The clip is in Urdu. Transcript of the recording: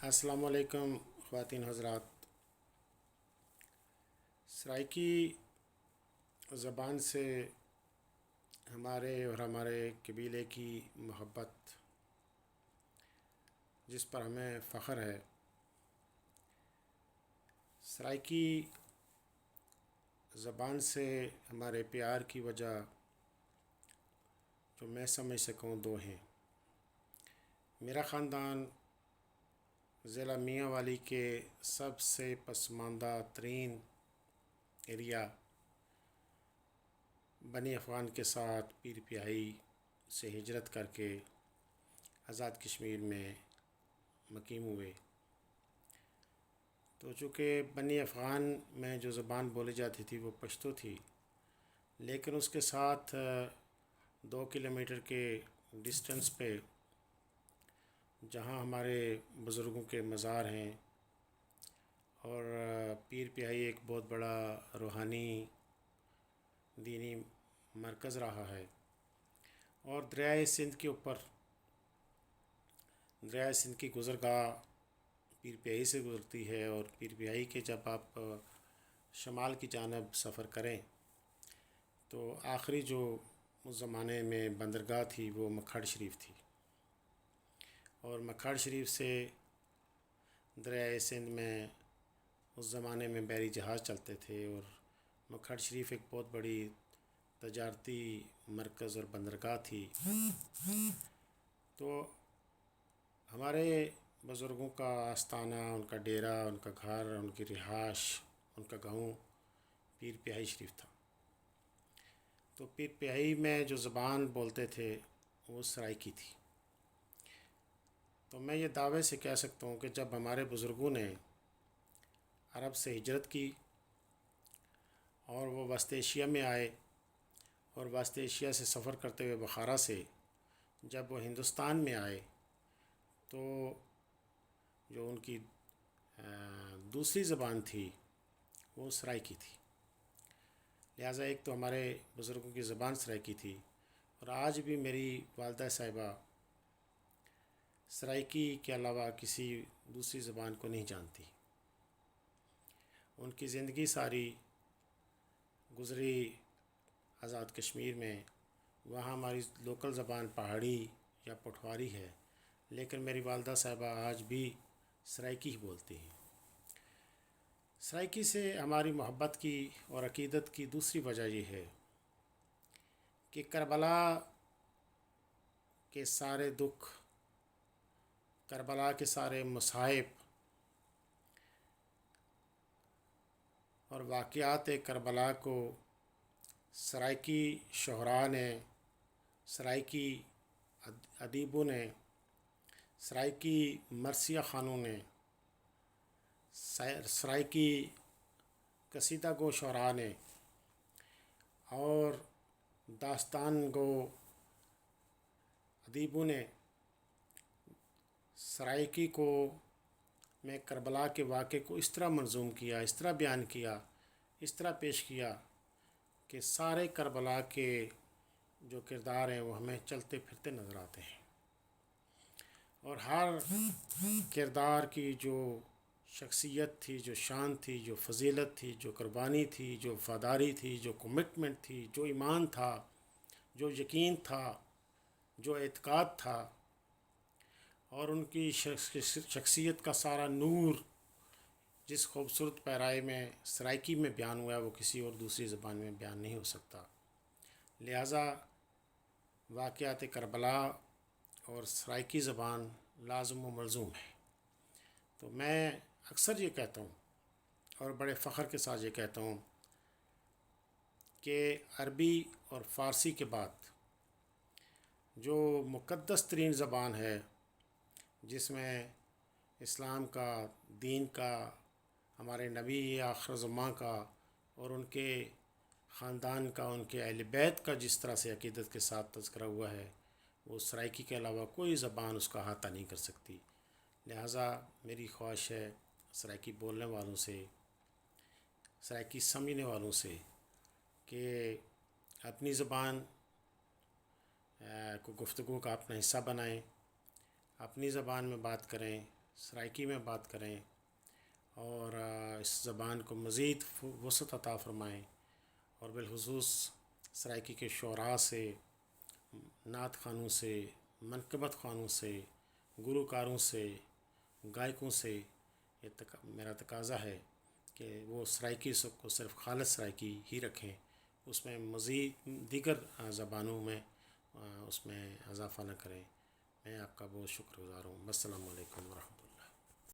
السلام علیکم خواتین حضرات۔ سرائیکی زبان سے ہمارے اور ہمارے قبیلے کی محبت، جس پر ہمیں فخر ہے، سرائیکی زبان سے ہمارے پیار کی وجہ جو میں سمجھ سکوں دو ہیں۔ میرا خاندان ضلع میاں والی کے سب سے پسماندہ ترین ایریا بنی افغان کے ساتھ پیر پیائی سے ہجرت کر کے آزاد کشمیر میں مقیم ہوئے۔ تو چونکہ بنی افغان میں جو زبان بولی جاتی تھی وہ پشتو تھی، لیکن اس کے ساتھ 2 کلومیٹر کے ڈسٹنس پہ جہاں ہمارے بزرگوں کے مزار ہیں اور پیر پیائی ایک بہت بڑا روحانی دینی مرکز رہا ہے، اور دریائے سندھ کے اوپر دریائے سندھ کی گزرگاہ پیر پیائی سے گزرتی ہے، اور پیر پیائی کے جب آپ شمال کی جانب سفر کریں تو آخری جو اس زمانے میں بندرگاہ تھی وہ مکھڈ شریف تھی، اور مکھڈ شریف سے دریائے سندھ میں اس زمانے میں بحری جہاز چلتے تھے، اور مکھڈ شریف ایک بہت بڑی تجارتی مرکز اور بندرگاہ تھی۔ تو ہمارے بزرگوں کا آستانہ، ان کا ڈیرا، ان کا گھر، ان کی رہائش، ان کا گاؤں پیر پیائی شریف تھا۔ تو پیر پیائی میں جو زبان بولتے تھے وہ سرائیکی تھی۔ تو میں یہ دعوے سے کہہ سکتا ہوں کہ جب ہمارے بزرگوں نے عرب سے ہجرت کی اور وہ وسط ایشیا میں آئے، اور وسط ایشیا سے سفر کرتے ہوئے بخارا سے جب وہ ہندوستان میں آئے، تو جو ان کی دوسری زبان تھی وہ سرائیکی تھی۔ لہٰذا ایک تو ہمارے بزرگوں کی زبان سرائیکی تھی، اور آج بھی میری والدہ صاحبہ سرائیکی کے علاوہ کسی دوسری زبان کو نہیں جانتی۔ ان کی زندگی ساری گزری آزاد کشمیر میں، وہاں ہماری لوکل زبان پہاڑی یا پٹھواری ہے، لیکن میری والدہ صاحبہ آج بھی سرائیکی ہی بولتی ہیں۔ سرائیکی سے ہماری محبت کی اور عقیدت کی دوسری وجہ یہ ہے کہ کربلا کے سارے دکھ، کربلا کے سارے مصائب اور واقعات کربلا کو سرائیکی شعراء نے، سرائیکی ادیبوں نے، سرائیکی مرثیہ خوانوں نے، سرائیکی قصیدہ گو شعراء نے اور داستان گو ادیبوں نے سرائیکی کو میں کربلا کے واقعے کو اس طرح منظوم کیا، اس طرح بیان کیا، اس طرح پیش کیا کہ سارے کربلا کے جو کردار ہیں وہ ہمیں چلتے پھرتے نظر آتے ہیں، اور ہر کردار کی جو شخصیت تھی، جو شان تھی، جو فضیلت تھی، جو قربانی تھی، جو وفاداری تھی، جو کمٹمنٹ تھی، جو ایمان تھا، جو یقین تھا، جو اعتقاد تھا، اور ان کی شخصیت کا سارا نور جس خوبصورت پیرائے میں سرائیکی میں بیان ہوا ہے وہ کسی اور دوسری زبان میں بیان نہیں ہو سکتا۔ لہٰذا واقعات کربلا اور سرائیکی زبان لازم و ملزوم ہے۔ تو میں اکثر یہ کہتا ہوں اور بڑے فخر کے ساتھ یہ کہتا ہوں کہ عربی اور فارسی کے بعد جو مقدس ترین زبان ہے، جس میں اسلام کا، دین کا، ہمارے نبی آخر زمان کا اور ان کے خاندان کا، ان کے اہل بیت کا جس طرح سے عقیدت کے ساتھ تذکرہ ہوا ہے، وہ سرائیکی کے علاوہ کوئی زبان اس کا احاطہ نہیں کر سکتی۔ لہٰذا میری خواہش ہے سرائیکی بولنے والوں سے، سرائیکی سمجھنے والوں سے کہ اپنی زبان کو گفتگو کا اپنا حصہ بنائیں، اپنی زبان میں بات کریں، سرائکی میں بات کریں اور اس زبان کو مزید وسعت عطا فرمائیں، اور بالخصوص سرائکی کے شعراء سے، نعت خوانوں سے، منقبت خوانوں سے، گلوکاروں سے، گائکوں سے میرا تقاضا ہے کہ وہ سرائکی کو صرف خالص سرائکی ہی رکھیں، اس میں مزید دیگر زبانوں میں اس میں اضافہ نہ کریں۔ میں آپ کا بہت شکر گزار ہوں۔ السلام علیکم ورحمۃ اللہ۔